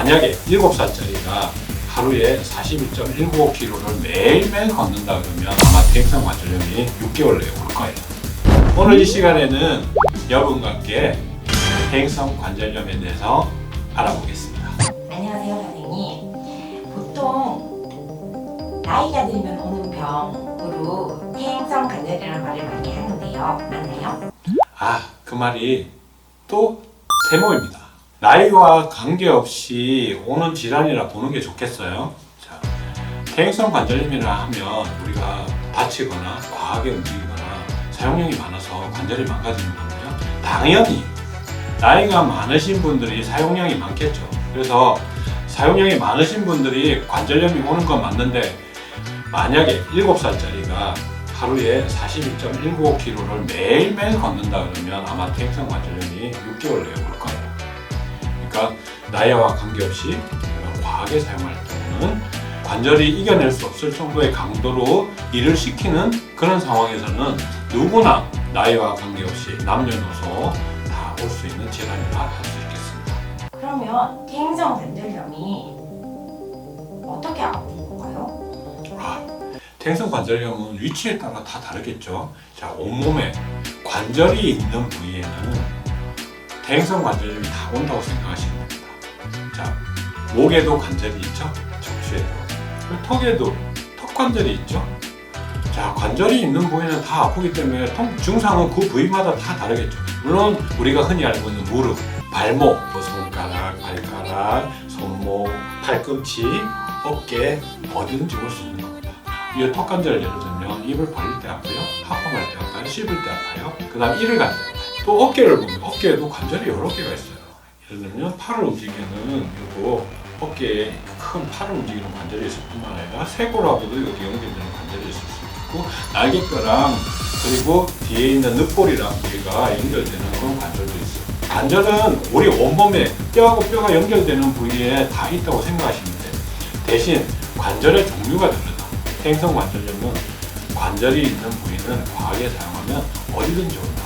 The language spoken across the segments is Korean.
만약에 7살짜리가 하루에 42.195km를 매일매일 걷는다 그러면 아마 퇴행성 관절염이 6개월 내에 올 거예요. 오늘 이 시간에는 여러분과 함께 퇴행성 관절염에 대해서 알아보겠습니다. 안녕하세요, 선생님. 보통 나이가 들면 오는 병으로 퇴행성 관절이라는 말을 많이 하는데요. 맞나요? 그 말이 또 세모입니다. 나이와 관계없이 오는 질환이라 보는 게 좋겠어요. 자, 퇴행성 관절염이라 하면 우리가 다치거나 과하게 움직이거나 사용량이 많아서 관절이 망가지는 건데요. 당연히 나이가 많으신 분들이 사용량이 많겠죠. 그래서 사용량이 많으신 분들이 관절염이 오는 건 맞는데, 만약에 7살짜리가 하루에 42.195km를 매일매일 걷는다 그러면 아마 퇴행성 관절염이 6개월 내에 올 거예요. 그러니까 나이와 관계없이 과하게 사용할 경우는 관절이 이겨낼 수 없을 정도의 강도로 일을 시키는 그런 상황에서는 누구나 나이와 관계없이 남녀노소 다 올 수 있는 질환이라 할 수 있겠습니다. 그러면 퇴행성 관절염이 어떻게 아픈 건가요? 퇴행성 관절염은 위치에 따라 다 다르겠죠. 자, 온몸에 관절이 있는 부위에는 퇴행성 관절염이 다 온다고 생각하시면 됩니다. 자, 목에도 관절이 있죠. 척추에도. 턱에도 턱 관절이 있죠. 자, 관절이 있는 부위는 다 아프기 때문에 증상은 그 부위마다 다 다르겠죠. 물론 우리가 흔히 알고 있는 무릎, 발목, 손가락, 발가락, 손목, 팔꿈치, 어깨 어디든지 올 수 있는 겁니다. 이 턱 관절 예를 들면 입을 벌릴 때 아파요, 하품할 때 아파요, 씹을 때 아파요. 그 다음 이를 갈 때 아파요. 또 어깨를 보면 어깨에도 관절이 여러 개가 있어요. 예를 들면 팔을 움직이는 요거 어깨에 큰 팔을 움직이는 관절이 있을 뿐만 아니라 쇄골하고도 여기 연결되는 관절이 있을 수 있고, 날개뼈랑 그리고 뒤에 있는 늑골이랑 부위가 연결되는 그런 관절도 있어요. 관절은 우리 온몸에 뼈하고 뼈가 연결되는 부위에 다 있다고 생각하시면 돼요. 대신 관절의 종류가 다르다. 퇴행성 관절염은 관절이 있는 부위는 과하게 사용하면 어디든지 온다.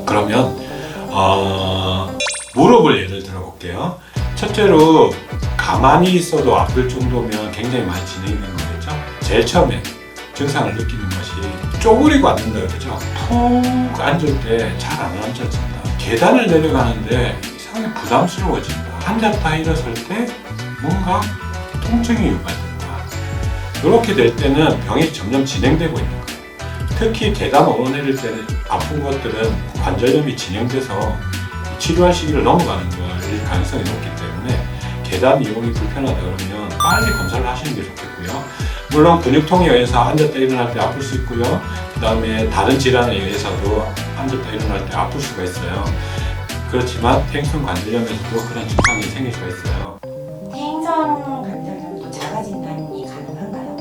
그러면 무릎을 예를 들어 볼게요. 첫째로 가만히 있어도 아플 정도면 굉장히 많이 진행되는 거겠죠. 제일 처음에 증상을 느끼는 것이 쪼그리고 앉는다 그러죠. 푹 앉을 때 잘 안 앉아진다. 계단을 내려가는데 이상하게 부담스러워진다. 앉았다 일어설 때 뭔가 통증이 유발된다. 이렇게 될 때는 병이 점점 진행되고 있는 거예요. 특히 계단 오르내릴 때 아픈 것들은 관절염이 진행돼서 치료할 시기를 넘어가는 걸 가능성이 높기 때문에 계단 이용이 불편하다 그러면 빨리 검사를 하시는 게 좋겠고요. 물론 근육통에 의해서 앉았다 일어날 때 아플 수 있고요. 그 다음에 다른 질환에 의해서도 앉았다 일어날 때 아플 수가 있어요. 그렇지만 퇴행성 관절염에서도 그런 증상이 생길 수가 있어요. 퇴행성 관절염도 자가 진단이 가능한가요?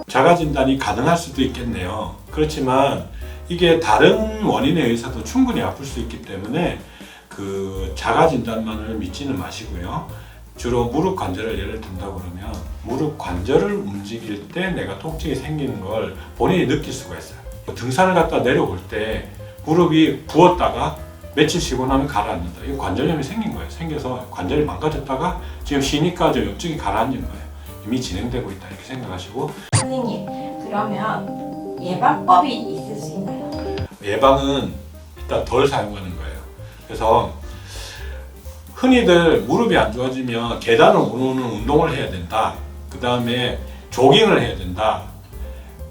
자가 진단이 가능할 수도 있겠네요. 그렇지만 이게 다른 원인에 의해서도 충분히 아플 수 있기 때문에 그 자가 진단만을 믿지는 마시고요. 주로 무릎 관절을 예를 든다고 그러면 무릎 관절을 움직일 때 내가 통증이 생기는 걸 본인이 느낄 수가 있어요. 등산을 갔다 내려올 때 무릎이 부었다가 며칠 쉬고 나면 가라앉는다. 이거 관절염이 생긴 거예요. 생겨서 관절이 망가졌다가 지금 쉬니까 좀 염증이 가라앉는 거예요. 이미 진행되고 있다 이렇게 생각하시고. 선생님, 그러면 예방법이 있을 수 있나요? 예방은 일단 덜 사용하는 거예요. 그래서 흔히들 무릎이 안 좋아지면 계단을 오르는 운동을 해야 된다. 그 다음에 조깅을 해야 된다.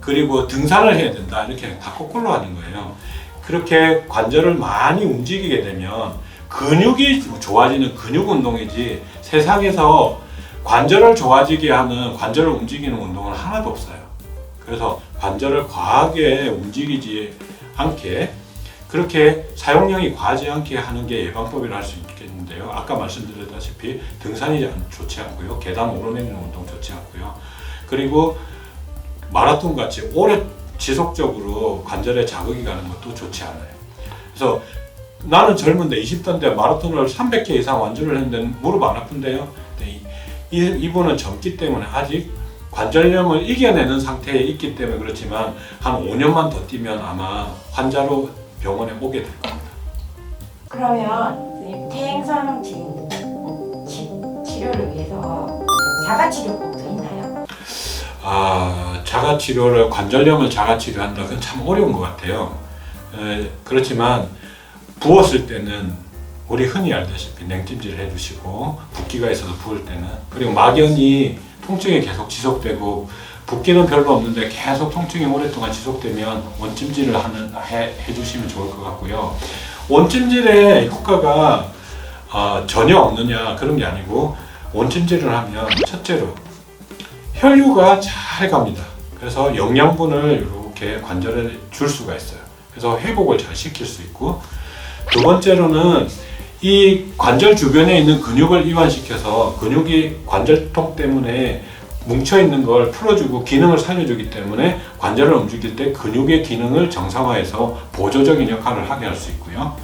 그리고 등산을 해야 된다. 이렇게 다 거꾸로 하는 거예요. 그렇게 관절을 많이 움직이게 되면 근육이 좋아지는 근육 운동이지 세상에서 관절을 좋아지게 하는 관절을 움직이는 운동은 하나도 없어요. 그래서 관절을 과하게 움직이지 않게 그렇게 사용량이 과하지 않게 하는 게 예방법이라 할 수 있겠는데요. 아까 말씀드렸다시피 등산이 좋지 않고요. 계단 오르내리는 운동 좋지 않고요. 그리고 마라톤 같이 오래 지속적으로 관절에 자극이 가는 것도 좋지 않아요. 그래서 나는 젊은데 20대인데 마라톤을 300개 이상 완주를 했는데 무릎 안 아픈데요. 이분은 젊기 때문에 아직 관절염을 이겨내는 상태에 있기 때문에 그렇지만 한 5년만 더 뛰면 아마 환자로 병원에 오게 될 겁니다. 그러면 선생님, 퇴행성 치료를 위해서 자가치료법도 있나요? 자가치료를 관절염을 자가치료한다. 그건 참 어려운 것 같아요. 그렇지만 부었을 때는 우리 흔히 알다시피 냉찜질을 해주시고 붓기가 있어서 부을 때는 그리고 막연히 통증이 계속 지속되고 붓기는 별로 없는데 계속 통증이 오랫동안 지속되면 원찜질을 해주시면 좋을 것 같고요. 원찜질의 효과가 전혀 없느냐 그런 게 아니고 원찜질을 하면 첫째로 혈류가 잘 갑니다. 그래서 영양분을 이렇게 관절에 줄 수가 있어요. 그래서 회복을 잘 시킬 수 있고 두 번째로는 이 관절 주변에 있는 근육을 이완시켜서 근육이 관절통 때문에 뭉쳐있는 걸 풀어주고 기능을 살려주기 때문에 관절을 움직일 때 근육의 기능을 정상화해서 보조적인 역할을 하게 할 수 있고요.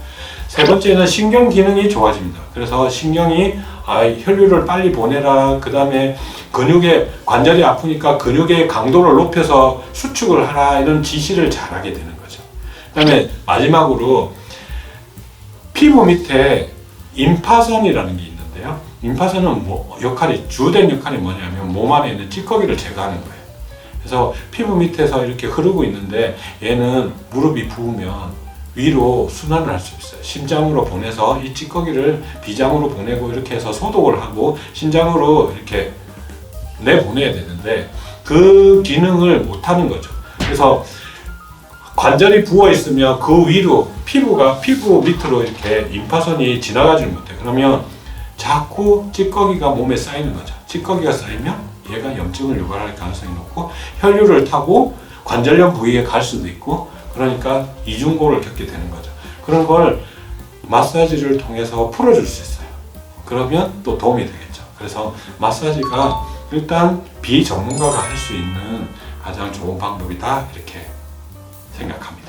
세 번째는 신경 기능이 좋아집니다. 그래서 신경이 혈류를 빨리 보내라, 그 다음에 근육의 관절이 아프니까 근육의 강도를 높여서 수축을 하라 이런 지시를 잘하게 되는 거죠. 그 다음에 마지막으로 피부 밑에 임파선이라는 게 있는데요. 임파선은 주된 역할이 뭐냐면 몸 안에 있는 찌꺼기를 제거하는 거예요. 그래서 피부 밑에서 이렇게 흐르고 있는데 얘는 무릎이 부으면 위로 순환을 할 수 있어요. 심장으로 보내서 이 찌꺼기를 비장으로 보내고 이렇게 해서 소독을 하고 신장으로 이렇게 내보내야 되는데 그 기능을 못하는 거죠. 그래서 관절이 부어 있으면 그 위로 피부 밑으로 이렇게 임파선이 지나가지 못해. 그러면 자꾸 찌꺼기가 몸에 쌓이는 거죠. 찌꺼기가 쌓이면 얘가 염증을 유발할 가능성이 높고 혈류를 타고 관절염 부위에 갈 수도 있고 그러니까 이중고를 겪게 되는 거죠. 그런 걸 마사지를 통해서 풀어줄 수 있어요. 그러면 또 도움이 되겠죠. 그래서 마사지가 일단 비전문가가 할 수 있는 가장 좋은 방법이다 이렇게 생각합니다.